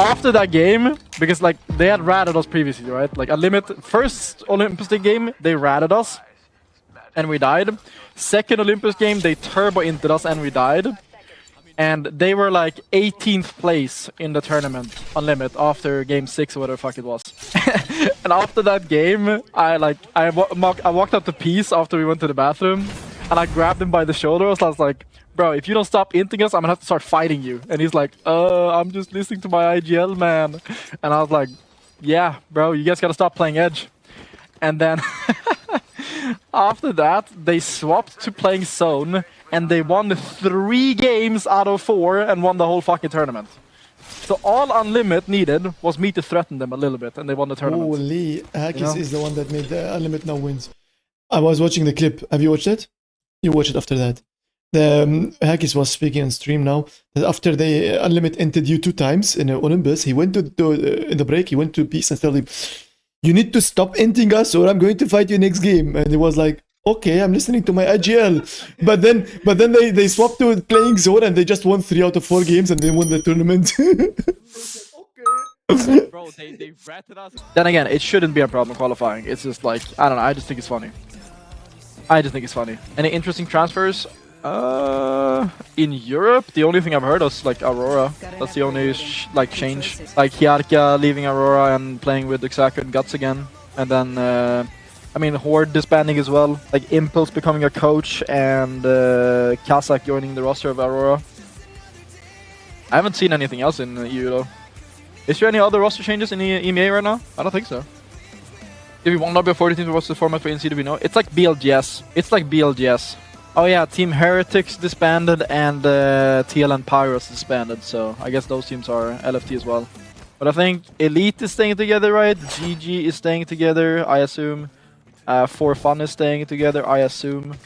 after that game, because like they had ratted us previously, right? Like Unlimit, first Olympus League game, they ratted us and we died. Second Olympus game, they turbo inted us and we died. And they were like 18th place in the tournament, Unlimit, after game 6 or whatever the fuck it was. And after that game, I walked up to Peace after we went to the bathroom, and I grabbed him by the shoulders. I was like, bro, if you don't stop inting us, I'm gonna have to start fighting you. And he's like, I'm just listening to my IGL, man. And I was like, yeah, bro, you guys gotta stop playing Edge. And then after that, they swapped to playing Zone, and they won 3 games out of 4 and won the whole fucking tournament. So all Unlimit needed was me to threaten them a little bit, and they won the tournament. Holy, Hakis is the one that made the Unlimit now wins. I was watching the clip. Have you watched it? You watch it after that. The Hakis was speaking on stream now that after they Unlimit entered you 2 times in Olympus, he went to in the break. He went to Peace and told him, "You need to stop inting us, or I'm going to fight you next game." And he was like, "Okay, I'm listening to my IGL." But then they swapped to playing Zone, and they just won 3 out of 4 games, and they won the tournament. Bro, they ratted us. Then again, it shouldn't be a problem qualifying. It's just like, I don't know, I just think it's funny. Any interesting transfers? In Europe, the only thing I've heard is like Aurora. That's the only like change. Like Hiarka leaving Aurora and playing with Kazak and Guts again. And then, I mean, Horde disbanding as well. Like Impulse becoming a coach and Kazak joining the roster of Aurora. I haven't seen anything else in EU though. Is there any other roster changes in the EMEA right now? I don't think so. If you want to be 40 teams, what's the format for NC, do we know? It's like BLGS. It's like BLGS. Oh yeah, Team Heretics disbanded and TL and Pyros disbanded, so I guess those teams are LFT as well. But I think Elite is staying together, right? GG is staying together, I assume. For Fun is staying together, I assume.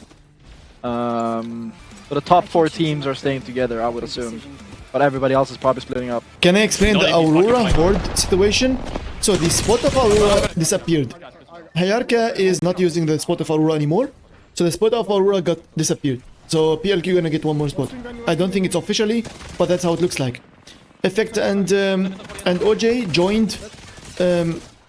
But the top 4 teams are staying together, I would assume. But everybody else is probably splitting up. Can I explain the Aurora Horde situation? So the spot of Aurora disappeared. Hiarka is not using the spot of Aurora anymore. So the spot of Aurora got disappeared. So PLQ gonna get 1 more spot. I don't think it's officially, but that's how it looks like. Effect and OJ joined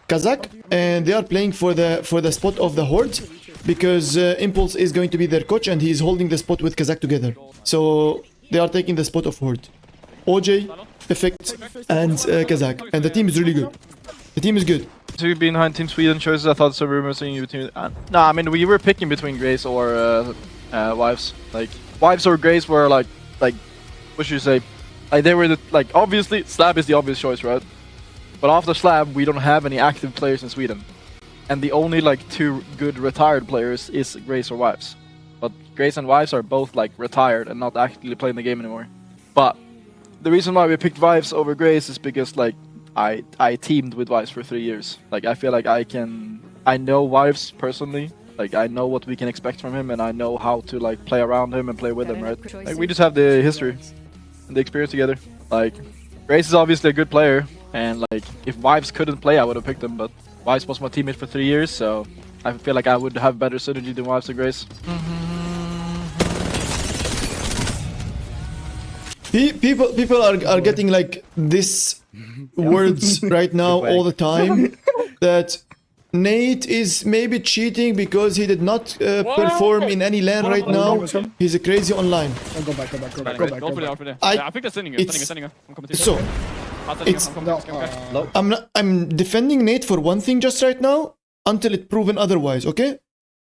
Kazak, and they are playing for the spot of the Horde because Impulse is going to be their coach, and he is holding the spot with Kazak together. So they are taking the spot of Horde. OJ, Effect, and Kazak, and the team is really good. The team is good. To be behind Team Sweden choices, I thought some rumors saying you between. No, I mean we were picking between Grace or Wives. Like Wives or Grace were like what should you say? Like they were like obviously Slab is the obvious choice, right? But after Slab, we don't have any active players in Sweden, and the only like 2 good retired players is Grace or Wives. But Grace and Wives are both like retired and not actively playing the game anymore. But the reason why we picked Wives over Grace is because like I teamed with Wives for 3 years. Like I feel like I know Wives personally. Like I know what we can expect from him, and I know how to like play around him and play with him, right? Like we just have the history and the experience together. Like Grace is obviously a good player, and like if Wives couldn't play, I would have picked him. But Wives was my teammate for 3 years, so I feel like I would have better synergy than Wives and Grace. People are getting like this words right now all the time that Nate is maybe cheating because he did not perform in any LAN right now. He's a crazy online. Go back. I think they're sending you. I'm coming to you. So it's I'm defending Nate for one thing just right now until it's proven otherwise. Okay,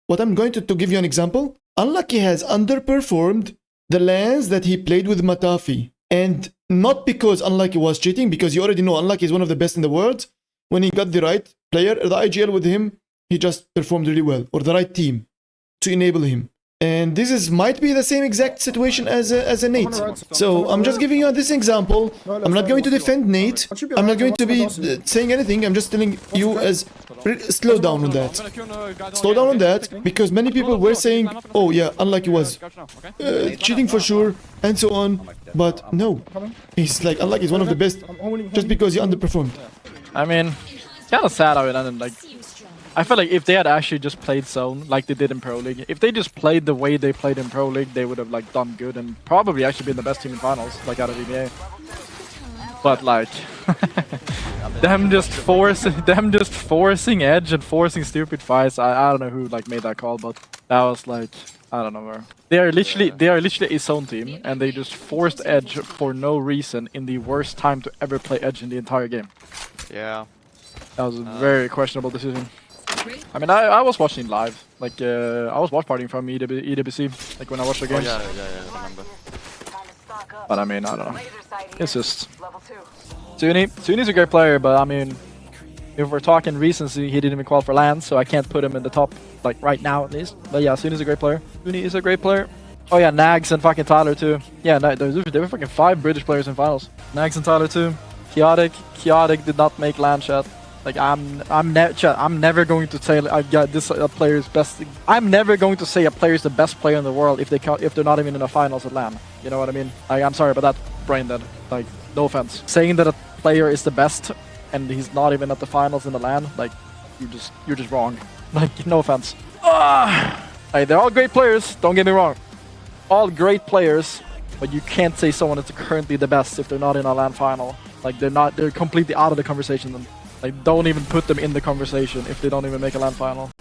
what I'm going to give you an example. Unlucky has underperformed the LANs that he played with Matafi, and not because Unlucky was cheating, because you already know Unlucky is one of the best in the world. When he got the right player, the IGL with him, he just performed really well, or the right team to enable him. And this might be the same exact situation as a Nate. So I'm just giving you this example. I'm not going to defend Nate. I'm not going to be saying anything. I'm just telling you as slow down on that. Slow down on that, because many people were saying, oh yeah, Unlucky was cheating for sure, and so on. But no, he's like, Unlucky is one of the best just because he underperformed. I mean, it's kind of sad how it ended. Like, I feel like if they had actually just played Zone like they did in Pro League, if they just played the way they played in Pro League, they would have like done good and probably actually been the best team in finals, like out of EMEA. But like, them just forcing edge and forcing stupid fights. I don't know who like made that call, but that was like, I don't know, bro. They are literally a zone team, and they just forced edge for no reason in the worst time to ever play edge in the entire game. Yeah. That was a very questionable decision. I mean, I was watching live. Like, I was watch partying from EWC, like when I watched the games. Oh, yeah, I remember. But I mean, I don't know. It's just Suni's a great player, but I mean, if we're talking recency, he didn't even qualify for LAN, so I can't put him in the top, like right now at least. But yeah, Suni's a great player. Suni is a great player. Oh yeah, Nags and fucking Tyler too. Yeah, there were fucking 5 British players in finals. Nags and Tyler too. Chaotic did not make LAN, chat. Like I'm never going to say this player is best. I'm never going to say a player is the best player in the world if they're not even in the finals at LAN. You know what I mean? I'm sorry, but that brain dead. Like, no offense. Saying that a player is the best and he's not even at the finals in the LAN, like you're just wrong. Like, no offense. Hey, they're all great players. Don't get me wrong. All great players, but you can't say someone is currently the best if they're not in a LAN final. Like, they're completely out of the conversation then. Like, don't even put them in the conversation if they don't even make a LAN final.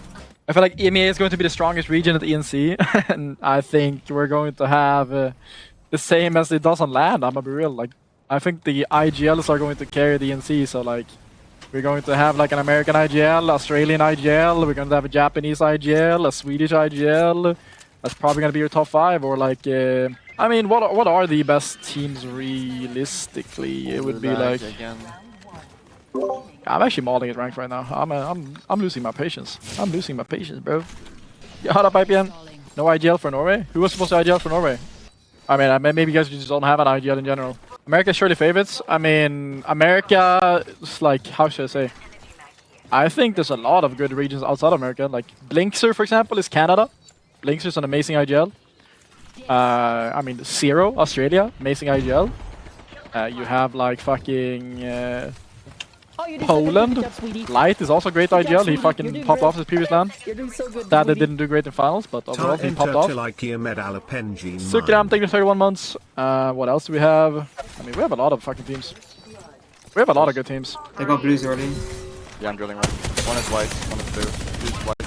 I feel like EMEA is going to be the strongest region at ENC, and I think we're going to have the same as it does on LAN. I'm gonna be real. Like, I think the IGLs are going to carry the ENC, so like, we're going to have like an American IGL, Australian IGL, we're going to have a Japanese IGL, a Swedish IGL. That's probably going to be your top 5, or like, I mean, what are the best teams realistically? It would be like... Again. I'm actually mauling at ranked right now. I'm losing my patience. I'm losing my patience, bro. Yeah, hold up, IPN. No IGL for Norway? Who was supposed to IGL for Norway? I mean, maybe you guys just don't have an IGL in general. America's surely favorites. I mean, America is like, how should I say? I think there's a lot of good regions outside America. Like, Blinkser, for example, is Canada. Blinkser's an amazing IGL. I mean, Zero, Australia, amazing IGL. You have like fucking... Poland. Light is also a great IGL. He fucking popped off his previous LAN. That they didn't do great in finals, but overall he popped off. Sukram taking 31 months. What else do we have? I mean, we have a lot of fucking teams. We have a lot of good teams. They got blues early. Yeah, I'm drilling one. One is white, one is blue. Blue's white.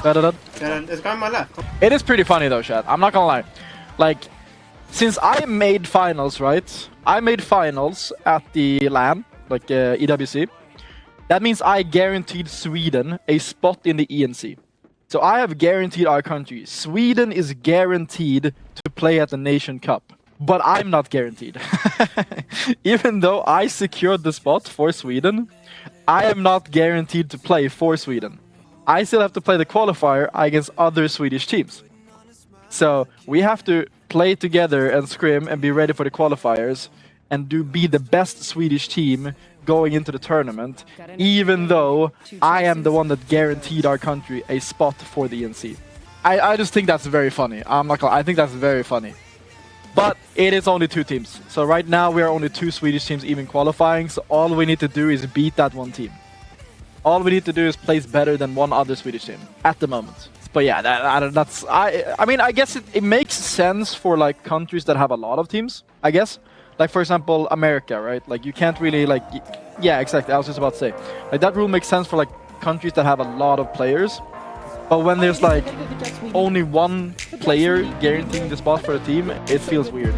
Yeah, there's a guy on my left. It is pretty funny though, chat. I'm not gonna lie. Like, since I made finals, right? I made finals at the LAN, like EWC. That means I guaranteed Sweden a spot in the ENC. So I have guaranteed our country. Sweden is guaranteed to play at the Nation Cup. But I'm not guaranteed. Even though I secured the spot for Sweden, I am not guaranteed to play for Sweden. I still have to play the qualifier against other Swedish teams. So we have to play together and scrim and be ready for the qualifiers and be the best Swedish team going into the tournament, even though I am the one that guaranteed our country a spot for the ENC. I just think that's very funny. I'm not gonna, I think that's very funny. But it is only 2 teams. So right now we are only 2 Swedish teams even qualifying, so all we need to do is beat that one team. All we need to do is place better than one other Swedish team at the moment. But yeah, I mean, I guess it makes sense for like countries that have a lot of teams, I guess. Like, for example, America, right? Like, you can't really, like... Yeah, exactly. I was just about to say. Like, that rule makes sense for, like, countries that have a lot of players. But when there's, like, only one player guaranteeing the spot for a team, it feels weird.